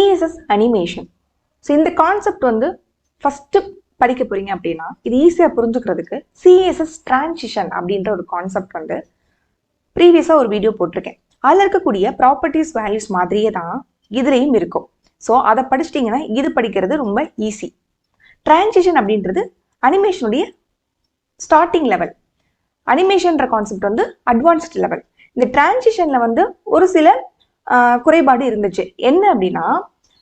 CSS animation. So இந்த concept வந்து first படிக்க போறீங்க அப்படின்னா இது ஈஸியாக புரிஞ்சுக்கிறதுக்கு சிஎஸ்எஸ் டிரான்சிஷன் அப்படின்ற ஒரு கான்செப்ட் வந்து ப்ரீவியஸாக ஒரு வீடியோ போட்டிருக்கேன். அதில் இருக்கக்கூடிய ப்ராப்பர்ட்டிஸ் வேல்யூஸ் மாதிரியே தான் இதுலேயும் இருக்கும். ஸோ அதை படிச்சிட்டிங்கன்னா இது படிக்கிறது ரொம்ப ஈஸி. டிரான்சிஷன் அப்படின்றது அனிமேஷனுடைய ஸ்டார்டிங் லெவல். அனிமேஷன்ற கான்செப்ட் வந்து அட்வான்ஸ்ட் லெவல். இந்த டிரான்சிஷனில் வந்து ஒரு சில குறைபாடு இருந்துச்சு. என்ன அப்படின்னா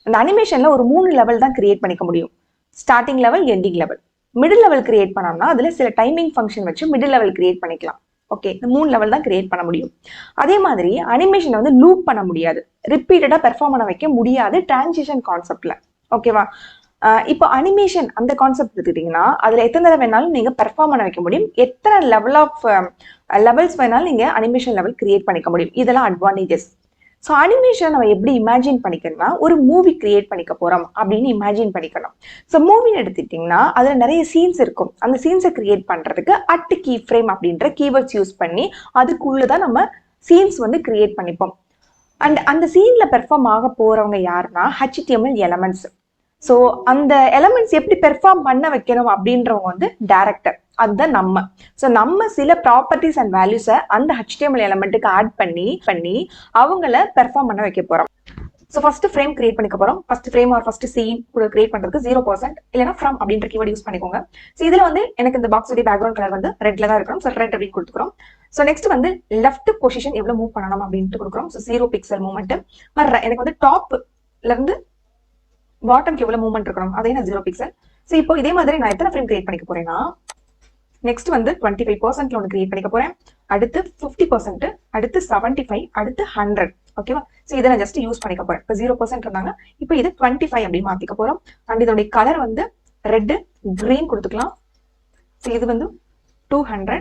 அந்த அனிமேஷனில் ஒரு 3 லெவல் தான் கிரியேட் பண்ணிக்க முடியும். Starting level, ending level. Middle level create பண்ணோம்னா அதில் சில டைமிங் ஃபங்க்ஷன் வச்சு மிடில் லெவல் கிரியேட் பண்ணிக்கலாம். ஓகே, இந்த 3 லெவல் தான் கிரியேட் பண்ண முடியும். அதே மாதிரி அனிமேஷனை வந்து லூப் பண்ண முடியாது, ரிப்பீட்டடாக பெர்ஃபார்ம் பண்ண வைக்க முடியாது டிரான்சிஷன் கான்செப்ட்ல. ஓகேவா? இப்போ அனிமேஷன் அந்த கான்செப்ட் எடுத்துக்கிட்டிங்கன்னா அதில் எத்தனை தடவை வேணாலும் நீங்கள் பெர்ஃபார்ம் பண்ண வைக்க முடியும். எத்தனை லெவல்ஸ் வேணாலும் நீங்கள் அனிமேஷன் லெவல் கிரியேட் பண்ணிக்க முடியும். இதெல்லாம் அட்வான்டேஜஸ். ஸோ அனிமேஷன் நம்ம எப்படி இமேஜின் பண்ணிக்கணும்னா ஒரு மூவி கிரியேட் பண்ணிக்க போகிறோம் அப்படின்னு இமேஜின் பண்ணிக்கணும். ஸோ மூவின்னு எடுத்துக்கிட்டிங்கன்னா அதில் நிறைய சீன்ஸ் இருக்கும். அந்த சீன்ஸை கிரியேட் பண்ணுறதுக்கு கீ ஃப்ரேம் அப்படின்ற கீவேர்ட்ஸ் யூஸ் பண்ணி அதுக்குள்ளே தான் நம்ம சீன்ஸ் வந்து கிரியேட் பண்ணிப்போம். அண்ட் அந்த சீனில் பெர்ஃபார்ம் ஆக போகிறவங்க யாருன்னா HTML எலமெண்ட்ஸ். ஸோ அந்த எலமெண்ட்ஸ் எப்படி பெர்ஃபார்ம் பண்ண வைக்கணும் அப்படின்றவங்க வந்து டைரக்டர். அதுதான் நம்ம. ஸோ நம்ம சில ப்ராப்பர்ட்டிஸ் அண்ட் வேல்யூஸை அந்த HTML எலமெண்ட்டுக்கு ஆட் பண்ணி அவங்கள பெர்ஃபார்ம் பண்ண வைக்க போகிறோம். ஸோ ஃபர்ஸ்ட் ஃப்ரேம் கிரியேட் பண்ணிக்க போகிறோம். First frame or first scene கூட கிரியேட் பண்ணுறதுக்கு 0% இல்லைனா ஃப்ரம் அப்படின்ற கீவேர்ட் யூஸ் பண்ணிக்கோங்க. ஸோ இதில் வந்து எனக்கு இந்த பாக்ஸுடைய பேக்ரவுண்ட் கலர் வந்து ரெட்ல தான் இருக்கணும். ஸோ ரெட் அப்படின்னு கொடுத்துக்கிறோம். ஸோ நெக்ஸ்ட் வந்து லெஃப்ட் பொசிஷன் எவ்வளோ மூவ் பண்ணணும் அப்படின்ட்டு கொடுக்குறோம். So 0 pixel movement. எனக்கு வந்து டாப்ல இருந்து பாட்டம்க்கு எவ்வளவு மூவ்மெண்ட் இருக்கணும் அதே நான் 0 பிக்சல். ஸோ இப்போ இதே மாதிரி நான் எத்தனை ஃப்ரேம் கிரியேட் பண்ணிக்க போறேன்னா நெக்ஸ்ட் வந்து 25% ஒன்று கிரியேட் பண்ணிக்க போறேன். அடுத்து 50%, அடுத்து 75, அடுத்து 100. ஓகேவா? ஸோ இதை நான் ஜஸ்ட் யூஸ் பண்ணிக்க போறேன். இப்போ 0% இருந்தாங்க, இப்போ இது 25 அப்படின்னு மாத்திக்க போறோம். அண்ட் இதோடைய கலர் வந்து ரெட், கிரீன் கொடுத்துக்கலாம். ஸோ இது வந்து 200.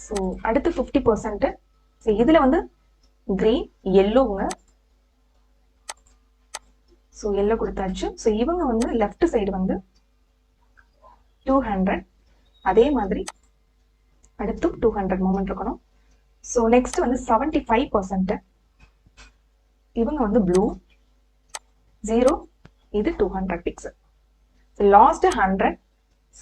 ஸோ அடுத்து 50%. ஸோ இதுல வந்து கிரீன், எல்லோவுங்க. ஸோ எல்லோ கொடுத்தாச்சு. ஸோ இவங்க வந்து லெஃப்ட் சைடு வந்து 200. அதே மாதிரி அடுத்து 200 மூமெண்ட் இருக்கணும். ஸோ நெக்ஸ்ட் வந்து 75%. இவங்க வந்து ப்ளூ 0, இது 200 பிக்சல். லாஸ்ட் 100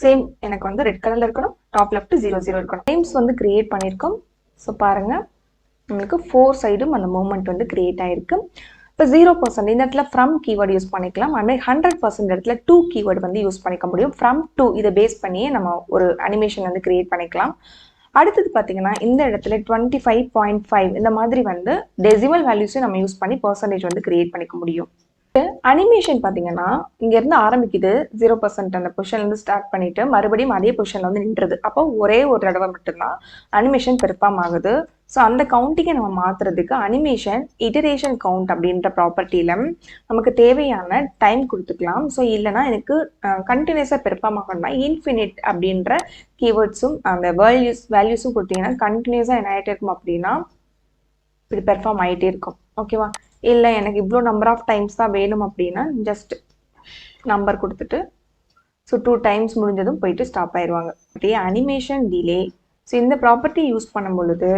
சேம் எனக்கு வந்து ரெட் கலர்ல இருக்கணும். டாப் லெஃப்ட் 00 இருக்கணும். ஃப்ரேம்ஸ் வந்து கிரியேட் பண்ணியிருக்கோம். ஸோ பாருங்க உங்களுக்கு 4 சைடும் அந்த மூமெண்ட் வந்து கிரியேட் ஆயிருக்கு. இப்போ 0% இந்த இடத்துல ஃப்ரம் கீவேர்டு யூஸ் பண்ணிக்கலாம். அதுமாதிரி 100% இடத்துல 2 கீவேர்டு வந்து யூஸ் பண்ணிக்க முடியும். ஃப்ரம் 2 இதை பேஸ் பண்ணியே நம்ம ஒரு அனிமேஷன் வந்து கிரியேட் பண்ணிக்கலாம். அடுத்தது பார்த்தீங்கன்னா இந்த இடத்துல 25.5 இந்த மாதிரி வந்து டெசிமல் வேல்யூஸையும் நம்ம யூஸ் பண்ணி பர்சன்டேஜ் வந்து கிரியேட் பண்ணிக்க முடியும். அனிமேஷன் பார்த்தீங்கன்னா இங்க இருந்து ஆரம்பிக்குது 0% அந்த பொசிஷன்ல இருந்து ஸ்டார்ட் பண்ணிட்டு மறுபடியும் அதே பொசிஷன்ல வந்து நின்றுது. அப்போ ஒரே ஒரு தடவை மட்டும்தான் அனிமேஷன் பெர்ஃபார்ம் ஆகுது. ஸோ அந்த கவுண்டிங்கை நம்ம மாத்துறதுக்கு அனிமேஷன் இட்டரேஷன் கவுண்ட் அப்படின்ற ப்ராப்பர்ட்டியில நமக்கு தேவையான டைம் கொடுத்துக்கலாம். ஸோ இல்லைன்னா எனக்கு கண்டினியூஸாக பெர்ஃபார்ம் ஆகணும்னா இன்ஃபினிட் அப்படின்ற கீவேர்ட்ஸும் அந்த வேல்யூஸும் கொடுத்தீங்கன்னா கண்டினியூஸாக என்ன ஆகிட்டே இருக்கும் அப்படின்னா இப்படி பெர்ஃபார்ம் ஆகிட்டே இருக்கும். ஓகேவா? இல்லை எனக்கு இவ்வளோ நம்பர் ஆஃப் டைம்ஸ் தான் வேணும் அப்படின்னா ஜஸ்ட் நம்பர் கொடுத்துட்டு ஸோ 2 டைம்ஸ் முடிஞ்சதும் போயிட்டு ஸ்டாப் ஆயிடுவாங்க. அப்படியே அனிமேஷன் டிலே. ஸோ இந்த ப்ராப்பர்ட்டி யூஸ் பண்ணும் பொழுது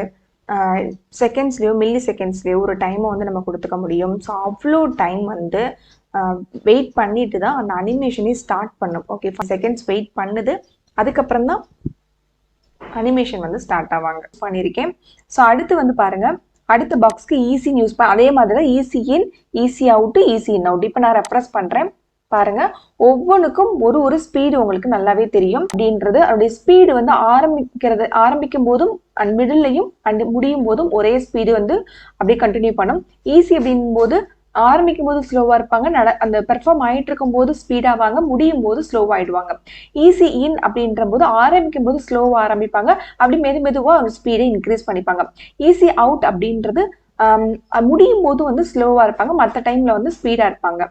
செகண்ட்ஸ்லேயோ மில்லி செகண்ட்ஸ்லேயோ ஒரு டைமை வந்து நம்ம கொடுத்துக்க முடியும். ஸோ அவ்வளோ டைம் வந்து வெயிட் பண்ணிட்டு தான் அந்த அனிமேஷனே ஸ்டார்ட் பண்ணும். ஓகே, 5 செகண்ட்ஸ் வெயிட் பண்ணுது, அதுக்கப்புறம் தான் அனிமேஷன் வந்து ஸ்டார்ட் ஆவாங்க. பண்ணியிருக்கேன். ஸோ அடுத்து வந்து பாருங்க அடுத்த பாக்ஸ்க்கு ஈஸின்னு யூஸ் பண்ண அதே மாதிரி தான் easy in, easy out, easy in out. இப்போ நான் ரெஃப்ரெஷ் பண்ணுறேன் பாருங்க. ஒவ்வொன்றுக்கும் ஒரு ஸ்பீடு உங்களுக்கு நல்லாவே தெரியும். அப்படின்றது அதோடைய ஸ்பீடு வந்து ஆரம்பிக்கும் போதும் அண்ட் மிடில்லையும் அண்ட் முடியும் போதும் ஒரே ஸ்பீடு வந்து அப்படியே கண்டினியூ பண்ணும். ஈஸி அப்படின் போது ஆரம்பிக்கும் போது ஸ்லோவா இருப்பாங்க, அந்த பெர்ஃபார்ம் ஆயிட்டு இருக்கும் போது ஸ்பீடாவாங்க, முடியும் போது ஸ்லோவாயிடுவாங்க. ஈஸி இன் அப்படின்ற போது ஆரம்பிக்கும் போது ஸ்லோவா ஆரம்பிப்பாங்க, அப்படி மெதுவா ஒரு ஸ்பீடை இன்க்ரீஸ் பண்ணிப்பாங்க. ஈஸி அவுட் அப்படின்றது முடியும் போது வந்து ஸ்லோவா இருப்பாங்க, மற்ற டைம்ல வந்து ஸ்பீடா இருப்பாங்க.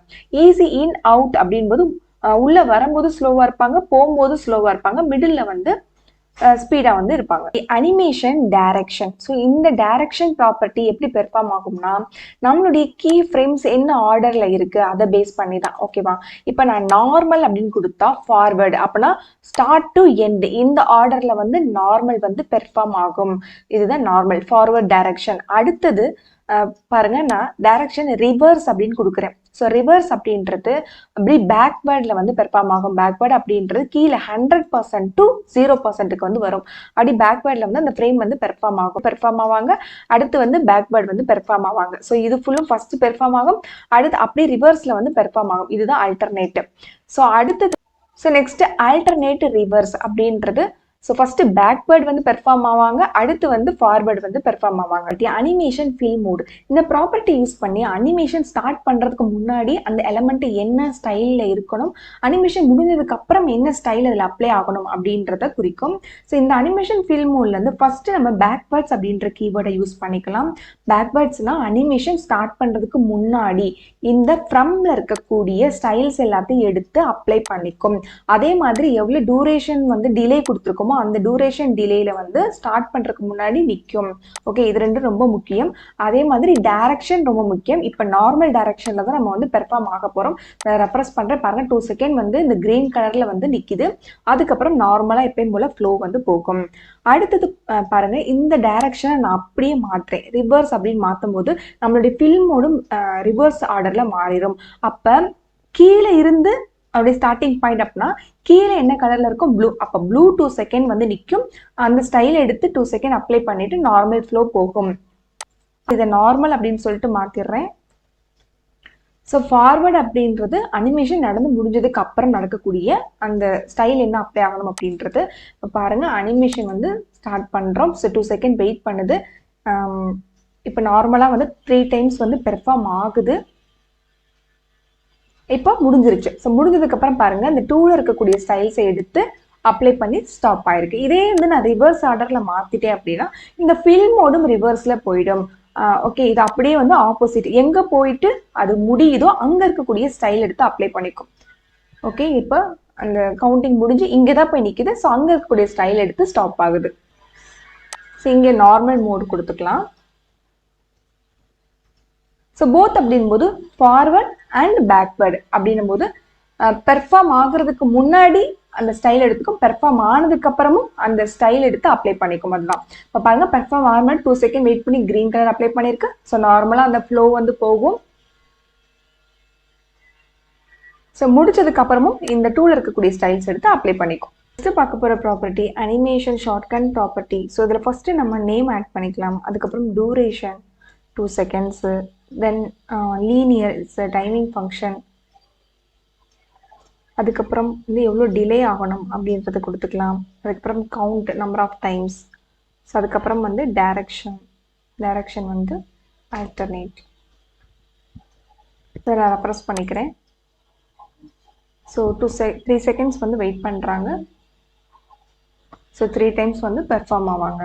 ஈஸி இன் அவுட் அப்படின்போது உள்ள வரும்போது ஸ்லோவா இருப்பாங்க, போகும்போது ஸ்லோவா இருப்பாங்க, மிடில்ல வந்து ஸ்பீடா வந்து இருப்பாங்க. Animation direction. ஸோ இந்த டைரக்ஷன் ப்ராப்பர்ட்டி எப்படி பெர்ஃபார்ம் ஆகும்னா நம்மளுடைய கீ ஃப்ரேம்ஸ் என்ன ஆர்டர்ல இருக்கு அதை பேஸ் பண்ணி தான். ஓகேவா? இப்போ நான் நார்மல் அப்படின்னு கொடுத்தா ஃபார்வர்டு அப்படின்னா ஸ்டார்ட் டு எண்ட் இந்த ஆர்டர்ல வந்து நார்மல் வந்து பெர்ஃபார்ம் ஆகும். இதுதான் நார்மல் ஃபார்வர்ட் டைரக்ஷன். அடுத்தது பாருங்க நான் டைரக்ஷன் ரிவர்ஸ் அப்படின்னு கொடுக்குறேன். ஸோ ரிவர்ஸ் அப்படின்றது அப்படி பேக்வேர்டில் வந்து பெர்ஃபார்ம் ஆகும். பேக்வேர்டு அப்படின்றது கீழே 100% to 0%க்கு வந்து வரும். அப்படி பேக்வேர்டில் வந்து அந்த ஃப்ரேம் வந்து பெர்ஃபார்ம் ஆவாங்க. அடுத்து வந்து பேக்வேர்டு வந்து பெர்ஃபார்ம் ஆவாங்க. ஸோ இது ஃபுல்லும் ஃபர்ஸ்ட் பெர்ஃபார்ம் ஆகும், அடுத்து அப்படியே ரிவர்ஸில் வந்து பெர்ஃபார்ம் ஆகும். இதுதான் ஆல்டர்னேட்டிவ். ஸோ அடுத்தது நெக்ஸ்ட் ஆல்டர்னேட் ரிவர்ஸ் அப்படின்றது ஸோ ஃபர்ஸ்ட் பேக்வேர்ட் வந்து பெர்ஃபார்ம் ஆவாங்க, அடுத்து வந்து ஃபார்வர்டு வந்து பெர்ஃபார்ம் ஆவாங்க. அனிமேஷன் ஃபில் மோட் இந்த ப்ராப்பர்ட்டி யூஸ் பண்ணி அனிமேஷன் ஸ்டார்ட் பண்ணுறதுக்கு முன்னாடி அந்த எலமெண்ட் என்ன ஸ்டைலில் இருக்கணும், அனிமேஷன் முடிஞ்சதுக்கு அப்புறம் என்ன ஸ்டைல் அதில் அப்ளை ஆகணும் அப்படின்றத குறிக்கும். ஸோ இந்த அனிமேஷன் ஃபில் மோட்லேருந்து ஃபர்ஸ்ட் நம்ம பேக்வேர்ட்ஸ் அப்படின்ற கீவேர்டை யூஸ் பண்ணிக்கலாம். பேக்வேர்ட்ஸ்னால் அனிமேஷன் ஸ்டார்ட் பண்ணுறதுக்கு முன்னாடி இந்த ஃப்ரம்ல இருக்கக்கூடிய ஸ்டைல்ஸ் எல்லாத்தையும் எடுத்து அப்ளை பண்ணிக்கும். அதே மாதிரி எவ்வளோ டூரேஷன் வந்து டிலே கொடுத்துருக்கோம் அந்த டூரேஷன் டிலேல வந்து ஸ்டார்ட் பண்றதுக்கு முன்னாடி நிற்கும். ஓகே, இது ரெண்டும் ரொம்ப முக்கியம். அதே மாதிரி டைரக்ஷன் ரொம்ப முக்கியம். இப்போ நார்மல் டைரக்ஷன்ல தான் நம்ம வந்து பெர்ஃபார்ம் ஆக போறோம். ரெப்ரஸ் பண்றேன் பாருங்க, 2 செகண்ட் வந்து இந்த கிரீன் கலர்ல வந்து நிக்குது. அதுக்கப்புறம் நார்மலா எப்பயும் போல ஃப்ளோ வந்து போகும். அடுத்தது பாருங்க, இந்த டைரக்ஷனை நான் அப்படியே மாற்றேன், ரிவர்ஸ் அப்படின்னு மாற்றும் போது நம்மளுடைய ஃபில்மோடும் ரிவர்ஸ் ஆர்டர்ல மாறிடும். அப்ப கீழே இருந்து அப்படியே ஸ்டார்டிங் பாயிண்ட் அப்படின்னா கீழே என்ன கலர்ல இருக்கும், ப்ளூ. அப்போ ப்ளூ 2 செகண்ட் வந்து நிற்கும். அந்த ஸ்டைல் எடுத்து 2 செகண்ட் அப்ளை பண்ணிட்டு நார்மல் ஃப்ளோ போகும். இதை நார்மல் அப்படின்னு சொல்லிட்டு மாத்திடுறேன். ஸோ ஃபார்வர்டு அப்படின்றது அனிமேஷன் நடந்து முடிஞ்சதுக்கு அப்புறம் நடக்கக்கூடிய அந்த ஸ்டைல் என்ன அப்ளை ஆகணும் அப்படின்றது. இப்போ பாருங்க, அனிமேஷன் வந்து ஸ்டார்ட் பண்றோம். ஸோ 2 செகண்ட் வெயிட் பண்ணுது. இப்போ நார்மலா வந்து 3 டைம்ஸ் வந்து பெர்ஃபார்ம் ஆகுது. இப்போ முடிஞ்சிருச்சு. ஸோ முடிஞ்சதுக்கு அப்புறம் பாருங்க, இந்த டூல இருக்கக்கூடிய ஸ்டைல்ஸை எடுத்து அப்ளை பண்ணி ஸ்டாப் ஆயிருக்கு. இதே வந்து நான் ரிவர்ஸ் ஆர்டர்ல மாத்திட்டேன் அப்படின்னா இந்த ஃபில்மோடும் ரிவர்ஸ்ல போயிடும். ஓகே, இது அப்படியே வந்து ஆப்போசிட், எங்க போயிட்டு அது முடியுதோ அங்க இருக்கக்கூடிய ஸ்டைல் எடுத்து அப்ளை பண்ணிக்கும். ஓகே, இப்போ அந்த கவுண்டிங் முடிஞ்சு இங்கதான் போய் நிக்குது. ஸோ அங்க இருக்கக்கூடிய ஸ்டைல் எடுத்து ஸ்டாப் ஆகுது. ஸோ இங்கே நார்மல் மோட் கொடுத்துக்கலாம். ஸோ போத் அப்படின் போது ஃபார்வர்ட் அண்ட் பேக்வேர்டு அப்படின்னும் போது பெர்ஃபார்ம் ஆகுறதுக்கு முன்னாடி அந்த ஸ்டைல் எடுத்துக்கும், பெர்ஃபார்ம் ஆனதுக்கு அப்புறமும் அந்த ஸ்டைல் எடுத்து அப்ளை பண்ணிக்கும். அதுதான் இப்போ பாருங்க, பெர்ஃபார்ம் ஆகும்போது 2 செகண்ட் வெயிட் பண்ணி கிரீன் கலர் அப்ளை பண்ணிருக்கு. ஸோ நார்மலா அந்த ஃப்ளோ வந்து போகும். ஸோ முடிச்சதுக்கு அப்புறமும் இந்த டூல இருக்கக்கூடிய ஸ்டைல்ஸ் எடுத்து அப்ளை பண்ணிக்கும். நெக்ஸ்ட் பார்க்க போற property animation shortcut property. So இதில் ஃபர்ஸ்ட் நம்ம நேம் ஆட் பண்ணிக்கலாம். அதுக்கப்புறம் duration 2 seconds, then linear it's timing function. அதுக்கப்புறம் வந்து எவ்வளோ டிலே ஆகணும் அப்படின்றத கொடுத்துக்கலாம். அதுக்கப்புறம் count number of times. So அதுக்கப்புறம் வந்து டைரக்ஷன் வந்து ஆல்டர்னேட். இதை நான் ரெப்ரஸ் பண்ணிக்கிறேன். ஸோ 3 செகண்ட்ஸ் வந்து வெயிட் பண்ணுறாங்க. ஸோ 3 டைம்ஸ் வந்து பெர்ஃபார்ம் ஆவாங்க.